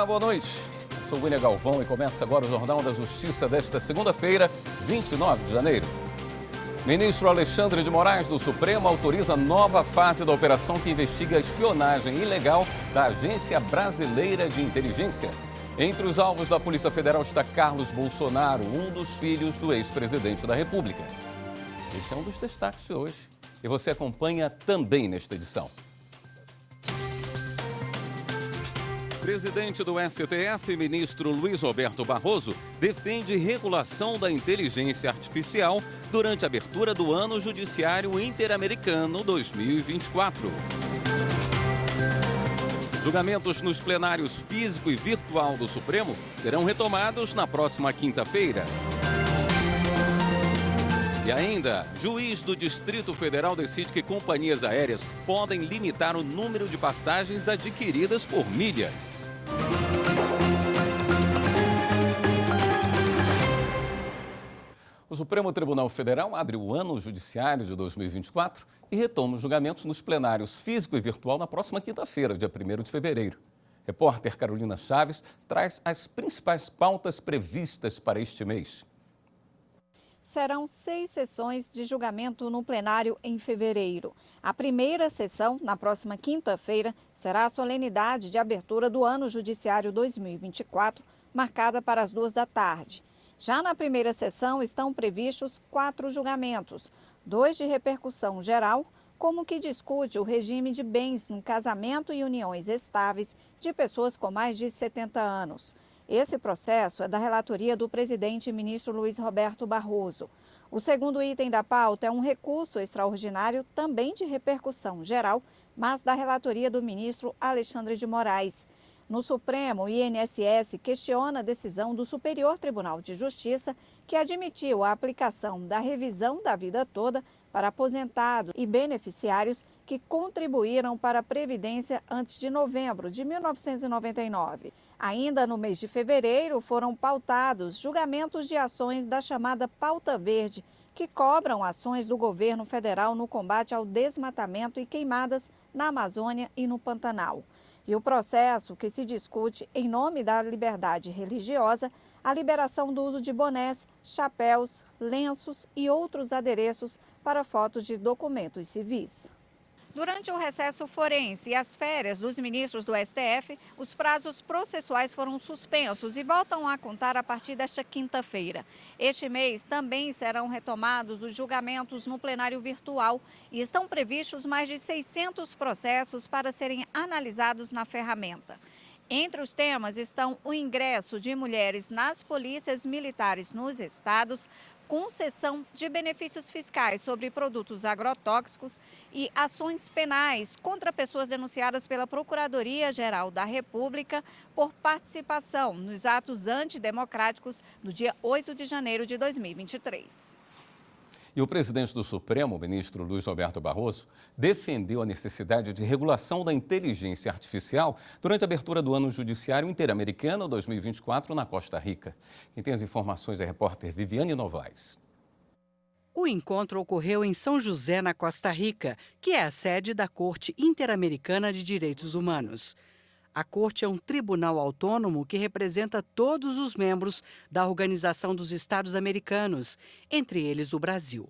Olá, boa noite. Eu sou William Galvão e começa agora o Jornal da Justiça desta segunda-feira, 29 de janeiro. Ministro Alexandre de Moraes do Supremo autoriza nova fase da operação que investiga a espionagem ilegal da Agência Brasileira de Inteligência. Entre os alvos da Polícia Federal está Carlos Bolsonaro, um dos filhos do ex-presidente da República. Este é um dos destaques de hoje e você acompanha também nesta edição. Presidente do STF, ministro Luiz Roberto Barroso, defende regulação da inteligência artificial durante a abertura do Ano Judiciário Interamericano 2024. Julgamentos nos plenários físico e virtual do Supremo serão retomados na próxima quinta-feira. E ainda, juiz do Distrito Federal decide que companhias aéreas podem limitar o número de passagens adquiridas por milhas. O Supremo Tribunal Federal abre o Ano Judiciário de 2024 e retoma os julgamentos nos plenários físico e virtual na próxima quinta-feira, dia 1º de fevereiro. Repórter Carolina Chaves traz as principais pautas previstas para este mês. Serão 6 sessões de julgamento no plenário em fevereiro. A primeira sessão, na próxima quinta-feira, será a solenidade de abertura do Ano Judiciário 2024, marcada para as 14h. Já na primeira sessão estão previstos 4 julgamentos, 2 de repercussão geral, como que discute o regime de bens no casamento e uniões estáveis de pessoas com mais de 70 anos. Esse processo é da relatoria do presidente e ministro Luiz Roberto Barroso. O segundo item da pauta é um recurso extraordinário, também de repercussão geral, mas da relatoria do ministro Alexandre de Moraes. No Supremo, o INSS questiona a decisão do Superior Tribunal de Justiça, que admitiu a aplicação da revisão da vida toda para aposentados e beneficiários que contribuíram para a Previdência antes de novembro de 1999. Ainda no mês de fevereiro, foram pautados julgamentos de ações da chamada Pauta Verde, que cobram ações do governo federal no combate ao desmatamento e queimadas na Amazônia e no Pantanal. E o processo que se discute em nome da liberdade religiosa, a liberação do uso de bonés, chapéus, lenços e outros adereços para fotos de documentos civis. Durante o recesso forense e as férias dos ministros do STF, os prazos processuais foram suspensos e voltam a contar a partir desta quinta-feira. Este mês também serão retomados os julgamentos no plenário virtual e estão previstos mais de 600 processos para serem analisados na ferramenta. Entre os temas estão o ingresso de mulheres nas polícias militares nos estados, concessão de benefícios fiscais sobre produtos agrotóxicos e ações penais contra pessoas denunciadas pela Procuradoria-Geral da República por participação nos atos antidemocráticos do dia 8 de janeiro de 2023. E o presidente do Supremo, o ministro Luiz Roberto Barroso, defendeu a necessidade de regulação da inteligência artificial durante a abertura do Ano Judiciário Interamericano 2024 na Costa Rica. Quem tem as informações é a repórter Viviane Novaes. O encontro ocorreu em São José, na Costa Rica, que é a sede da Corte Interamericana de Direitos Humanos. A Corte é um tribunal autônomo que representa todos os membros da Organização dos Estados Americanos, entre eles o Brasil.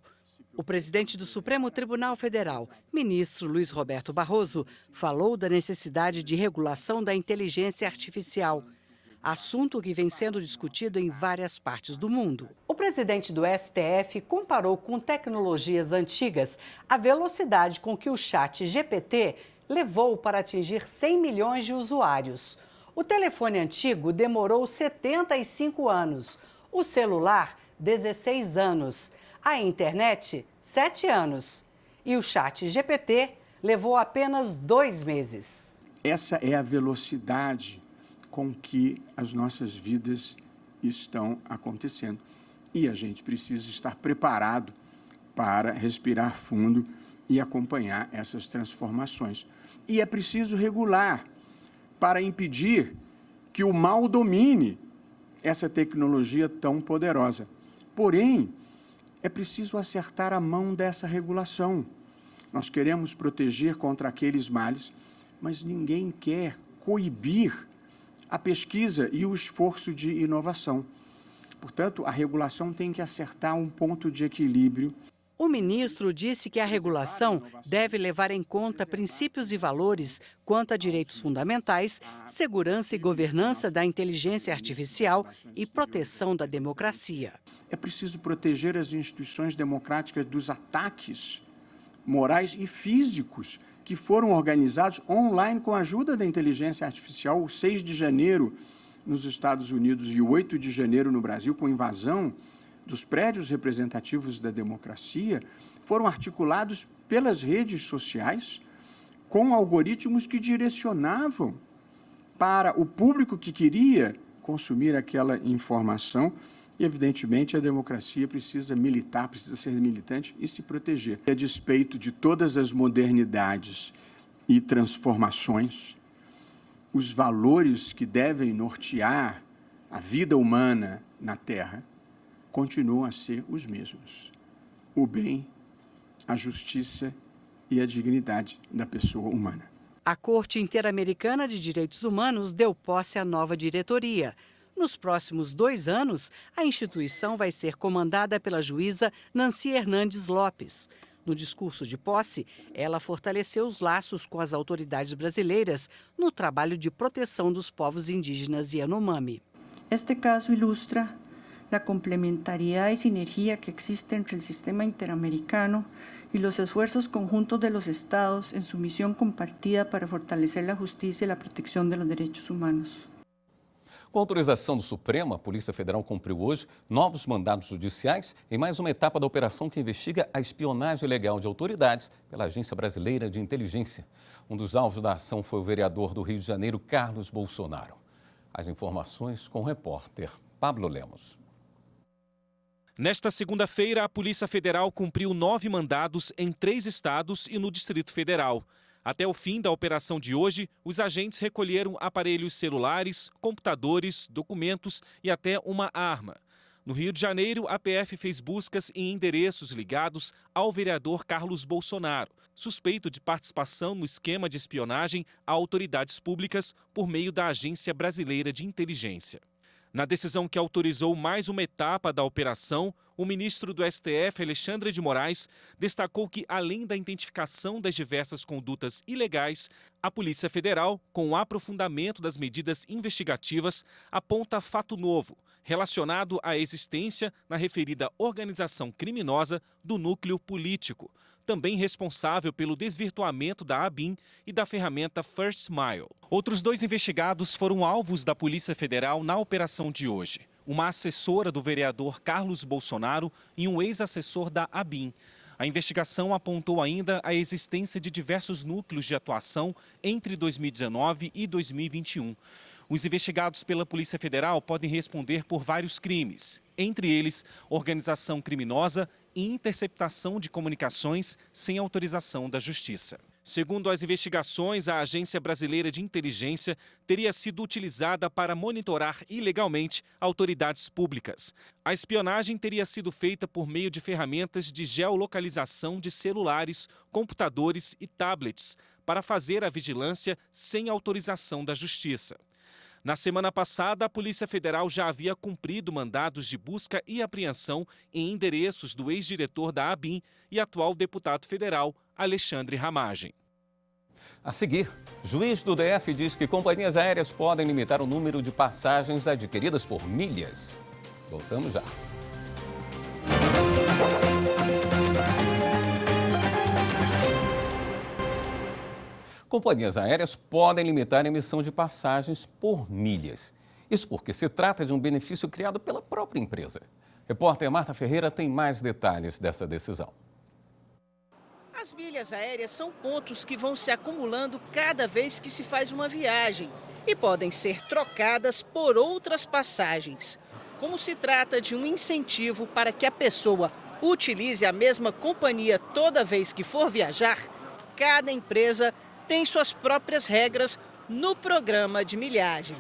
O presidente do Supremo Tribunal Federal, ministro Luiz Roberto Barroso, falou da necessidade de regulação da inteligência artificial, assunto que vem sendo discutido em várias partes do mundo. O presidente do STF comparou com tecnologias antigas a velocidade com que o ChatGPT levou para atingir 100 milhões de usuários. O telefone antigo demorou 75 anos, o celular, 16 anos, a internet, 7 anos e o ChatGPT levou apenas 2 meses. Essa é a velocidade com que as nossas vidas estão acontecendo. E a gente precisa estar preparado para respirar fundo e acompanhar essas transformações. E é preciso regular para impedir que o mal domine essa tecnologia tão poderosa. Porém, é preciso acertar a mão dessa regulação. Nós queremos proteger contra aqueles males, mas ninguém quer coibir a pesquisa e o esforço de inovação. Portanto, a regulação tem que acertar um ponto de equilíbrio. O ministro disse que a regulação deve levar em conta princípios e valores quanto a direitos fundamentais, segurança e governança da inteligência artificial e proteção da democracia. É preciso proteger as instituições democráticas dos ataques morais e físicos que foram organizados online com a ajuda da inteligência artificial. O 6 de janeiro nos Estados Unidos e o 8 de janeiro no Brasil, com invasão dos prédios representativos da democracia, foram articulados pelas redes sociais com algoritmos que direcionavam para o público que queria consumir aquela informação. E, evidentemente, a democracia precisa militar, precisa ser militante e se proteger. A despeito de todas as modernidades e transformações, os valores que devem nortear a vida humana na Terra continuam a ser os mesmos: o bem, a justiça e a dignidade da pessoa humana. A Corte Interamericana de Direitos Humanos deu posse à nova diretoria. Nos próximos 2 anos, a instituição vai ser comandada pela juíza Nancy Hernandes Lopes. No discurso de posse, ela fortaleceu os laços com as autoridades brasileiras no trabalho de proteção dos povos indígenas Yanomami. Este caso ilustra la complementariedad y sinergia que existe entre el sistema interamericano y los esfuerzos conjuntos de los estados en su misión compartida para fortalecer la justicia y la protección de los derechos humanos. Com autorização do Supremo, a Polícia Federal cumpriu hoje novos mandados judiciais em mais uma etapa da operação que investiga a espionagem ilegal de autoridades pela Agência Brasileira de Inteligência. Um dos alvos da ação foi o vereador do Rio de Janeiro, Carlos Bolsonaro. As informações com o repórter Pablo Lemos. Nesta segunda-feira, a Polícia Federal cumpriu 9 mandados em 3 estados e no Distrito Federal. Até o fim da operação de hoje, os agentes recolheram aparelhos celulares, computadores, documentos e até uma arma. No Rio de Janeiro, a PF fez buscas em endereços ligados ao vereador Carlos Bolsonaro, suspeito de participação no esquema de espionagem a autoridades públicas por meio da Agência Brasileira de Inteligência. Na decisão que autorizou mais uma etapa da operação, o ministro do STF, Alexandre de Moraes, destacou que, além da identificação das diversas condutas ilegais, a Polícia Federal, com o aprofundamento das medidas investigativas, aponta fato novo, relacionado à existência na referida organização criminosa do núcleo político, também responsável pelo desvirtuamento da ABIN e da ferramenta First Mile. Outros 2 investigados foram alvos da Polícia Federal na operação de hoje: uma assessora do vereador Carlos Bolsonaro e um ex-assessor da ABIN. A investigação apontou ainda a existência de diversos núcleos de atuação entre 2019 e 2021. Os investigados pela Polícia Federal podem responder por vários crimes, entre eles organização criminosa e interceptação de comunicações sem autorização da Justiça. Segundo as investigações, a Agência Brasileira de Inteligência teria sido utilizada para monitorar ilegalmente autoridades públicas. A espionagem teria sido feita por meio de ferramentas de geolocalização de celulares, computadores e tablets para fazer a vigilância sem autorização da Justiça. Na semana passada, a Polícia Federal já havia cumprido mandados de busca e apreensão em endereços do ex-diretor da ABIN e atual deputado federal, Alexandre Ramagem. A seguir, juiz do DF diz que companhias aéreas podem limitar o número de passagens adquiridas por milhas. Voltamos já. Companhias aéreas podem limitar a emissão de passagens por milhas. Isso porque se trata de um benefício criado pela própria empresa. Repórter Marta Ferreira tem mais detalhes dessa decisão. As milhas aéreas são pontos que vão se acumulando cada vez que se faz uma viagem e podem ser trocadas por outras passagens. Como se trata de um incentivo para que a pessoa utilize a mesma companhia toda vez que for viajar, cada empresa tem suas próprias regras no programa de milhagem.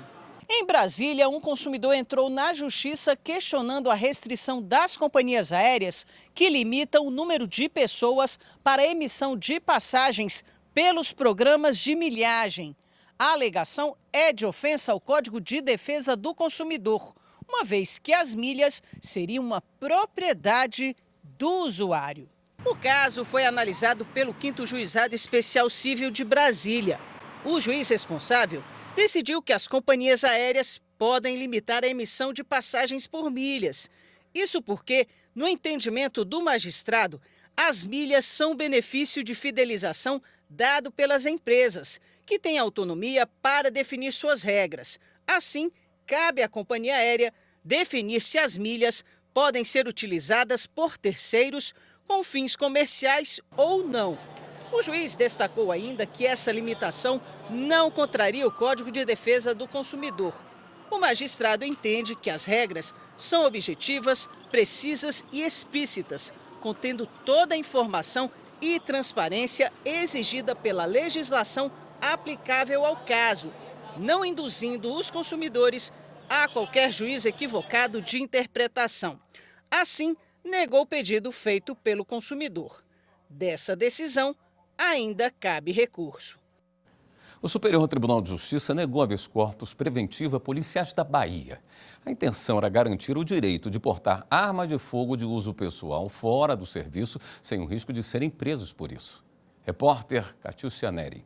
Em Brasília, um consumidor entrou na justiça questionando a restrição das companhias aéreas que limitam o número de pessoas para a emissão de passagens pelos programas de milhagem. A alegação é de ofensa ao Código de Defesa do Consumidor, uma vez que as milhas seriam uma propriedade do usuário. O caso foi analisado pelo 5º Juizado Especial Civil de Brasília. O juiz responsável decidiu que as companhias aéreas podem limitar a emissão de passagens por milhas. Isso porque, no entendimento do magistrado, as milhas são benefício de fidelização dado pelas empresas, que têm autonomia para definir suas regras. Assim, cabe à companhia aérea definir se as milhas podem ser utilizadas por terceiros com fins comerciais ou não. O juiz destacou ainda que essa limitação não contraria o Código de Defesa do Consumidor. O magistrado entende que as regras são objetivas, precisas e explícitas, contendo toda a informação e transparência exigida pela legislação aplicável ao caso, não induzindo os consumidores a qualquer juízo equivocado de interpretação. Assim, negou o pedido feito pelo consumidor. Dessa decisão, ainda cabe recurso. O Superior Tribunal de Justiça negou habeas corpus preventiva a policiais da Bahia. A intenção era garantir o direito de portar arma de fogo de uso pessoal fora do serviço, sem o risco de serem presos por isso. Repórter Catiúcia Neri.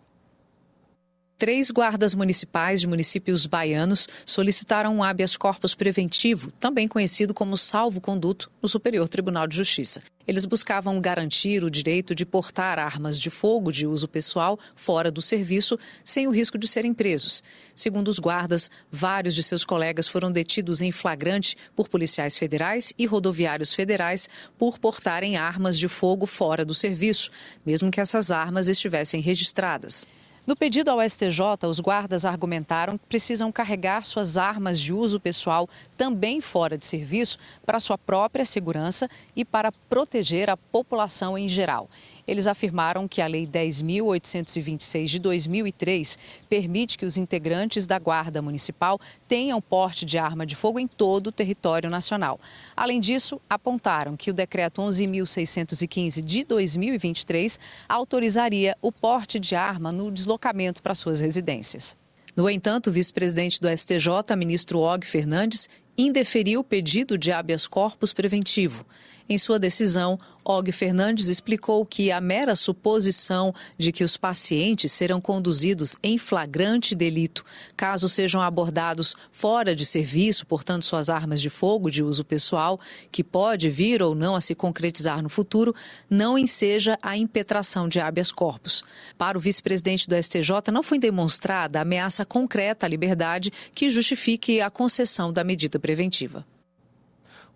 3 guardas municipais de municípios baianos solicitaram um habeas corpus preventivo, também conhecido como salvo-conduto, no Superior Tribunal de Justiça. Eles buscavam garantir o direito de portar armas de fogo de uso pessoal fora do serviço, sem o risco de serem presos. Segundo os guardas, vários de seus colegas foram detidos em flagrante por policiais federais e rodoviários federais por portarem armas de fogo fora do serviço, mesmo que essas armas estivessem registradas. No pedido ao STJ, os guardas argumentaram que precisam carregar suas armas de uso pessoal também fora de serviço para sua própria segurança e para proteger a população em geral. Eles afirmaram que a Lei 10.826 de 2003 permite que os integrantes da Guarda Municipal tenham porte de arma de fogo em todo o território nacional. Além disso, apontaram que o Decreto 11.615 de 2023 autorizaria o porte de arma no deslocamento para suas residências. No entanto, o vice-presidente do STJ, ministro Og Fernandes, indeferiu o pedido de habeas corpus preventivo. Em sua decisão, Og Fernandes explicou que a mera suposição de que os pacientes serão conduzidos em flagrante delito, caso sejam abordados fora de serviço, portando suas armas de fogo de uso pessoal, que pode vir ou não a se concretizar no futuro, não enseja a impetração de habeas corpus. Para o vice-presidente do STJ, não foi demonstrada ameaça concreta à liberdade que justifique a concessão da medida preventiva.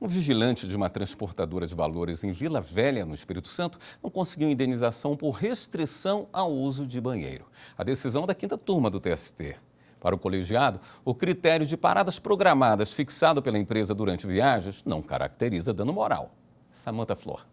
Um vigilante de uma transportadora de valores em Vila Velha, no Espírito Santo, não conseguiu indenização por restrição ao uso de banheiro. A decisão da 5ª turma do TST. Para o colegiado, o critério de paradas programadas fixado pela empresa durante viagens não caracteriza dano moral. Samanta Flor.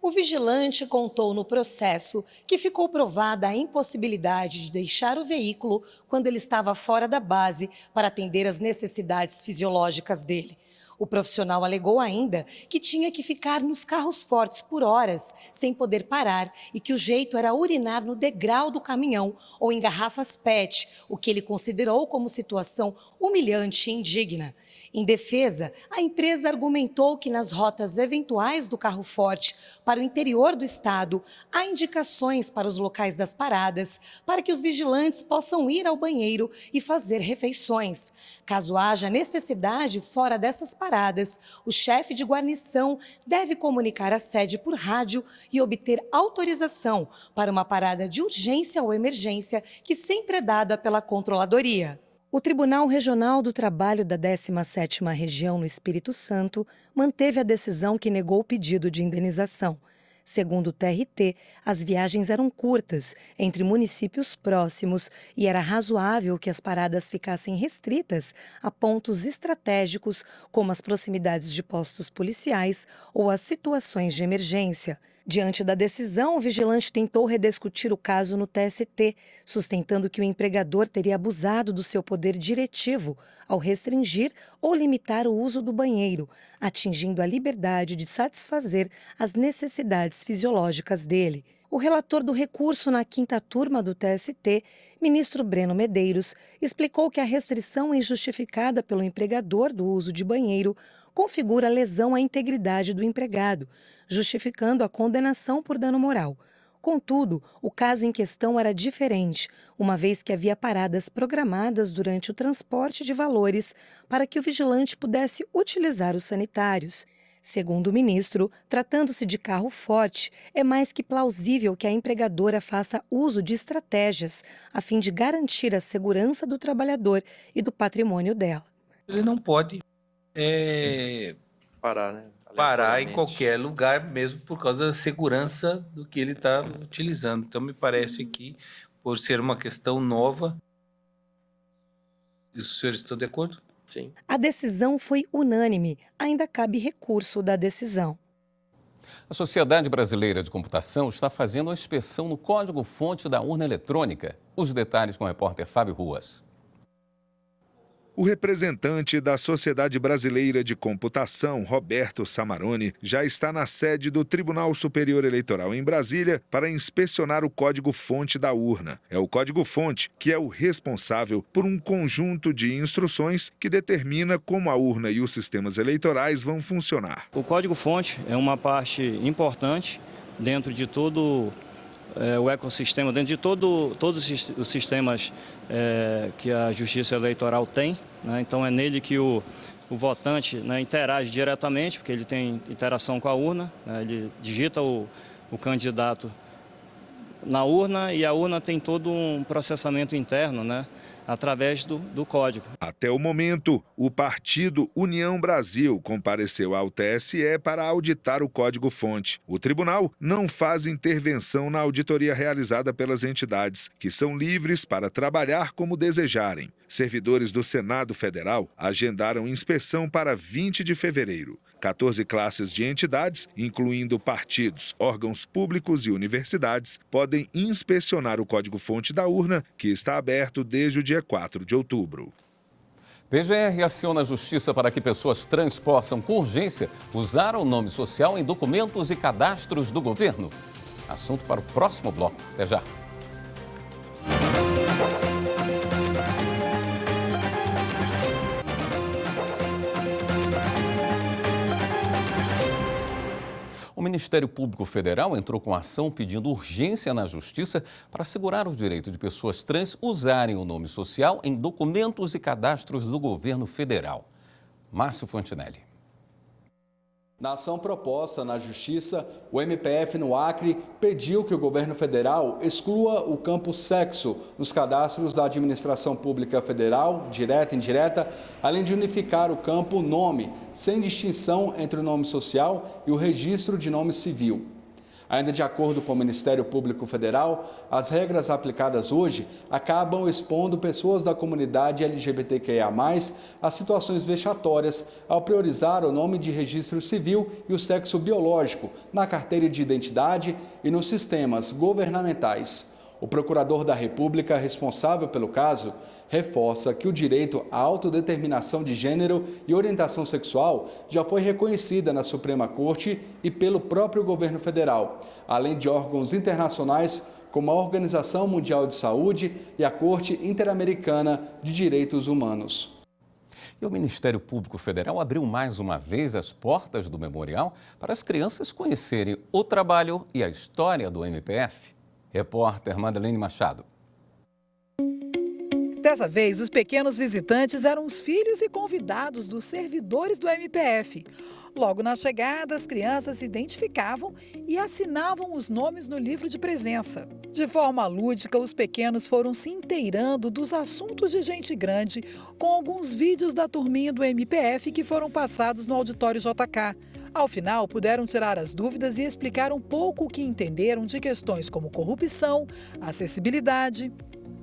O vigilante contou no processo que ficou provada a impossibilidade de deixar o veículo quando ele estava fora da base para atender às necessidades fisiológicas dele. O profissional alegou ainda que tinha que ficar nos carros fortes por horas, sem poder parar, e que o jeito era urinar no degrau do caminhão ou em garrafas PET, o que ele considerou como situação humilhante e indigna. Em defesa, a empresa argumentou que nas rotas eventuais do carro forte para o interior do estado, há indicações para os locais das paradas para que os vigilantes possam ir ao banheiro e fazer refeições. Caso haja necessidade fora dessas paradas, o chefe de guarnição deve comunicar à sede por rádio e obter autorização para uma parada de urgência ou emergência que sempre é dada pela controladoria. O Tribunal Regional do Trabalho da 17ª Região no Espírito Santo manteve a decisão que negou o pedido de indenização. Segundo o TRT, as viagens eram curtas, entre municípios próximos, e era razoável que as paradas ficassem restritas a pontos estratégicos, como as proximidades de postos policiais ou as situações de emergência. Diante da decisão, o vigilante tentou rediscutir o caso no TST, sustentando que o empregador teria abusado do seu poder diretivo ao restringir ou limitar o uso do banheiro, atingindo a liberdade de satisfazer as necessidades fisiológicas dele. O O relator do recurso na 5ª turma do TST, ministro Breno Medeiros, explicou que a restrição injustificada pelo empregador do uso de banheiro configura lesão à integridade do empregado, justificando a condenação por dano moral. Contudo, o caso em questão era diferente, uma vez que havia paradas programadas durante o transporte de valores para que o vigilante pudesse utilizar os sanitários. Segundo o ministro, tratando-se de carro forte, é mais que plausível que a empregadora faça uso de estratégias a fim de garantir a segurança do trabalhador e do patrimônio dela. Ele não pode parar, né? Parar em qualquer lugar, mesmo por causa da segurança do que ele está utilizando. Então, me parece que, por ser uma questão nova, os senhores estão de acordo? Sim. A decisão foi unânime. Ainda cabe recurso da decisão. A Sociedade Brasileira de Computação está fazendo uma inspeção no código-fonte da urna eletrônica. Os detalhes com o repórter Fábio Ruas. O representante da Sociedade Brasileira de Computação, Roberto Samarone, já está na sede do Tribunal Superior Eleitoral em Brasília para inspecionar o código-fonte da urna. É o código-fonte que é o responsável por um conjunto de instruções que determina como a urna e os sistemas eleitorais vão funcionar. O código-fonte é uma parte importante dentro de todo o ecossistema, dentro de todos os sistemas que a Justiça Eleitoral tem, né? Então é nele que o votante, né, interage diretamente, porque ele tem interação com a urna, né? Ele digita o candidato na urna e a urna tem todo um processamento interno, né, através do código. Até o momento, o partido União Brasil compareceu ao TSE para auditar o código-fonte. O tribunal não faz intervenção na auditoria realizada pelas entidades, que são livres para trabalhar como desejarem. Servidores do Senado Federal agendaram inspeção para 20 de fevereiro. 14 classes de entidades, incluindo partidos, órgãos públicos e universidades, podem inspecionar o código-fonte da urna, que está aberto desde o dia 4 de outubro. PGR aciona a Justiça para que pessoas trans possam, com urgência, usar o nome social em documentos e cadastros do governo. Assunto para o próximo bloco. Até já. O Ministério Público Federal entrou com ação pedindo urgência na Justiça para assegurar o direito de pessoas trans usarem o nome social em documentos e cadastros do governo federal. Márcio Fontinelli. Na ação proposta na Justiça, o MPF no Acre pediu que o governo federal exclua o campo sexo nos cadastros da administração pública federal, direta e indireta, além de unificar o campo nome, sem distinção entre o nome social e o registro de nome civil. Ainda de acordo com o Ministério Público Federal, as regras aplicadas hoje acabam expondo pessoas da comunidade LGBTQIA+, a situações vexatórias ao priorizar o nome de registro civil e o sexo biológico na carteira de identidade e nos sistemas governamentais. O procurador da República responsável pelo caso reforça que o direito à autodeterminação de gênero e orientação sexual já foi reconhecida na Suprema Corte e pelo próprio governo federal, além de órgãos internacionais como a Organização Mundial de Saúde e a Corte Interamericana de Direitos Humanos. E o Ministério Público Federal abriu mais uma vez as portas do memorial para as crianças conhecerem o trabalho e a história do MPF. Repórter Madeleine Machado. Dessa vez, os pequenos visitantes eram os filhos e convidados dos servidores do MPF. Logo na chegada, as crianças se identificavam e assinavam os nomes no livro de presença. De forma lúdica, os pequenos foram se inteirando dos assuntos de gente grande com alguns vídeos da turminha do MPF que foram passados no auditório JK. Ao final, puderam tirar as dúvidas e explicar um pouco o que entenderam de questões como corrupção, acessibilidade.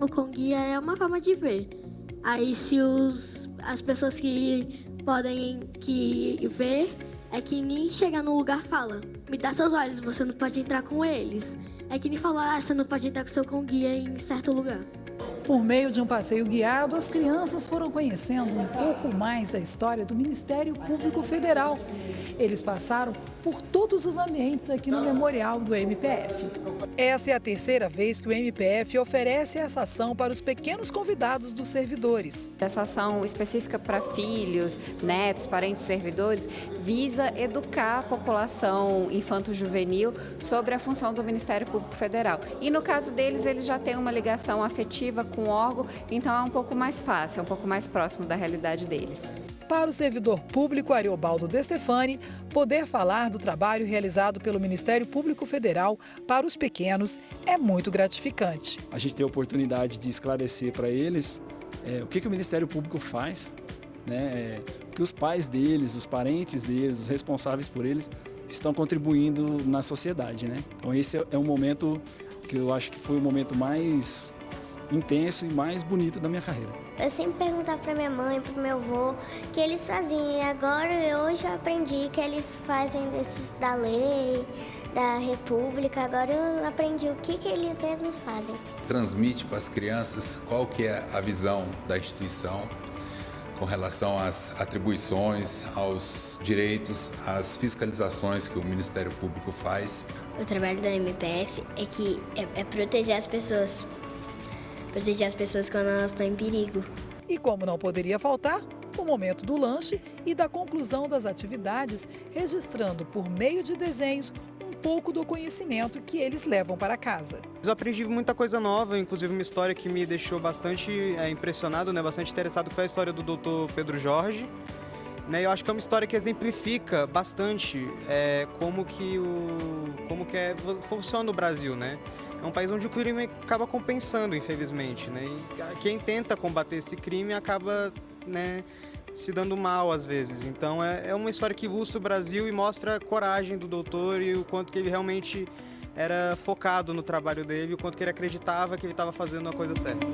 O com guia é uma forma de ver. Aí se as pessoas que podem ver, é que nem chegar no lugar fala, me dá seus olhos, você não pode entrar com eles. É que nem falar, você não pode entrar com seu com guia em certo lugar. Por meio de um passeio guiado, as crianças foram conhecendo um pouco mais da história do Ministério Público Federal. Eles passaram por todos os ambientes aqui no memorial do MPF. Essa é a terceira vez que o MPF oferece essa ação para os pequenos convidados dos servidores. Essa ação específica para filhos, netos, parentes servidores, visa educar a população infanto-juvenil sobre a função do Ministério Público Federal. E no caso deles, eles já têm uma ligação afetiva com o órgão, então é um pouco mais fácil, é um pouco mais próximo da realidade deles. Para o servidor público Ariobaldo De Stefani, poder falar do trabalho realizado pelo Ministério Público Federal para os pequenos é muito gratificante. A gente tem a oportunidade de esclarecer para eles o que o Ministério Público faz, né? Que os pais deles, os parentes deles, os responsáveis por eles, estão contribuindo na sociedade, né? Então esse é um momento que eu acho que foi o momento mais intenso e mais bonito da minha carreira. Eu sempre perguntava para minha mãe, para o meu avô, o que eles faziam. E agora, hoje eu aprendi que eles fazem desses da lei, da república. Agora eu aprendi o que eles mesmos fazem. Transmite para as crianças qual que é a visão da instituição com relação às atribuições, aos direitos, às fiscalizações que o Ministério Público faz. O trabalho da MPF é proteger as pessoas. Proteger as pessoas quando elas estão em perigo. E como não poderia faltar, o momento do lanche e da conclusão das atividades, registrando por meio de desenhos um pouco do conhecimento que eles levam para casa. Eu aprendi muita coisa nova, inclusive uma história que me deixou bastante impressionado, né, bastante interessado, que foi a história do Dr. Pedro Jorge. Eu acho que é uma história que exemplifica bastante como que funciona o Brasil, né? É um país onde o crime acaba compensando, infelizmente, né? E quem tenta combater esse crime acaba, né, se dando mal às vezes. Então é uma história que ilustra o Brasil e mostra a coragem do doutor e o quanto que ele realmente era focado no trabalho dele, o quanto que ele acreditava que ele estava fazendo a coisa certa.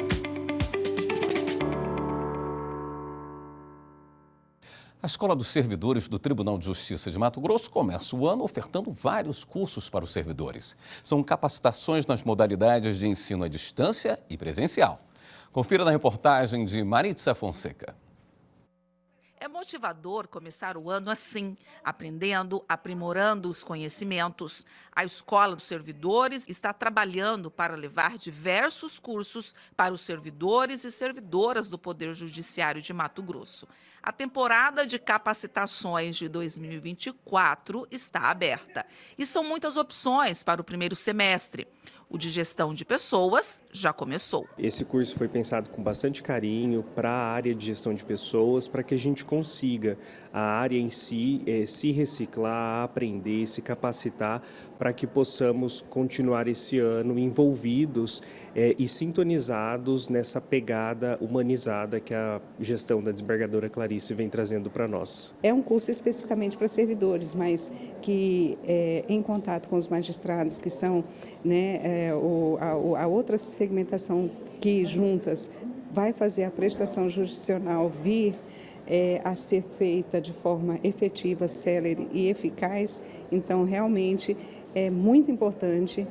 A Escola dos Servidores do Tribunal de Justiça de Mato Grosso começa o ano ofertando vários cursos para os servidores. São capacitações nas modalidades de ensino à distância e presencial. Confira na reportagem de Maritza Fonseca. É motivador começar o ano assim, aprendendo, aprimorando os conhecimentos. A Escola dos Servidores está trabalhando para levar diversos cursos para os servidores e servidoras do Poder Judiciário de Mato Grosso. A temporada de capacitações de 2024 está aberta e são muitas opções para o primeiro semestre. O de gestão de pessoas já começou. Esse curso foi pensado com bastante carinho para a área de gestão de pessoas, para que a gente consiga, a área em si, se reciclar, aprender, se capacitar, para que possamos continuar esse ano envolvidos e sintonizados nessa pegada humanizada que a gestão da desembargadora Clarice vem trazendo para nós. É um curso especificamente para servidores, mas que em contato com os magistrados, que são, né, a outra segmentação que juntas vai fazer a prestação jurisdicional vir a ser feita de forma efetiva, célere e eficaz. Então, realmente, é muito importante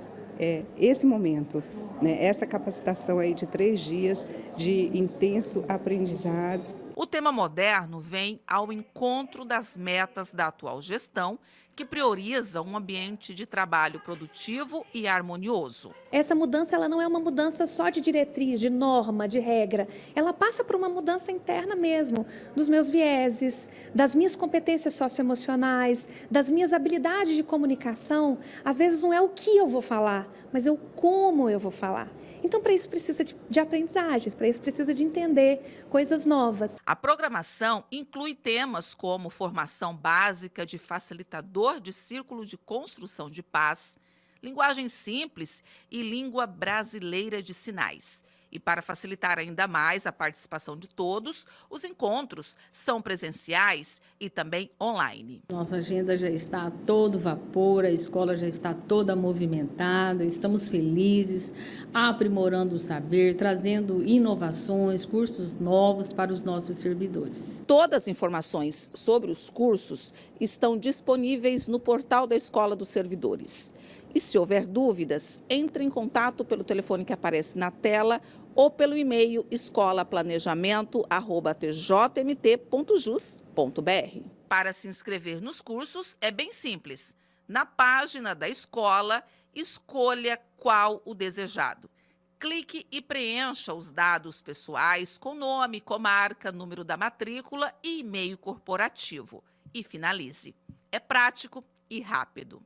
esse momento, né, essa capacitação aí de 3 dias de intenso aprendizado. O tema moderno vem ao encontro das metas da atual gestão, que prioriza um ambiente de trabalho produtivo e harmonioso. Essa mudança ela não é uma mudança só de diretriz, de norma, de regra. Ela passa por uma mudança interna mesmo, dos meus vieses, das minhas competências socioemocionais, das minhas habilidades de comunicação. Às vezes não é o que eu vou falar, mas é o como eu vou falar. Então, para isso precisa de aprendizagens, para isso precisa de entender coisas novas. A programação inclui temas como formação básica de facilitador de círculo de construção de paz, linguagem simples e língua brasileira de sinais. E para facilitar ainda mais a participação de todos, os encontros são presenciais e também online. Nossa agenda já está a todo vapor, a escola já está toda movimentada, estamos felizes, aprimorando o saber, trazendo inovações, cursos novos para os nossos servidores. Todas as informações sobre os cursos estão disponíveis no portal da Escola dos Servidores. E se houver dúvidas, entre em contato pelo telefone que aparece na tela ou pelo e-mail escolaplanejamento@tjmt.jus.br. Para se inscrever nos cursos é bem simples. Na página da escola, escolha qual o desejado. Clique e preencha os dados pessoais com nome, comarca, número da matrícula e e-mail corporativo. E finalize. É prático e rápido.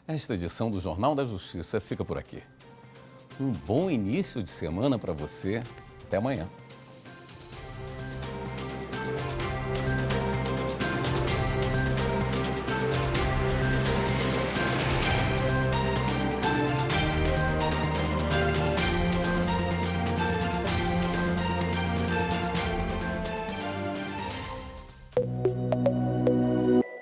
Esta edição do Jornal da Justiça fica por aqui. Um bom início de semana para você. Até amanhã.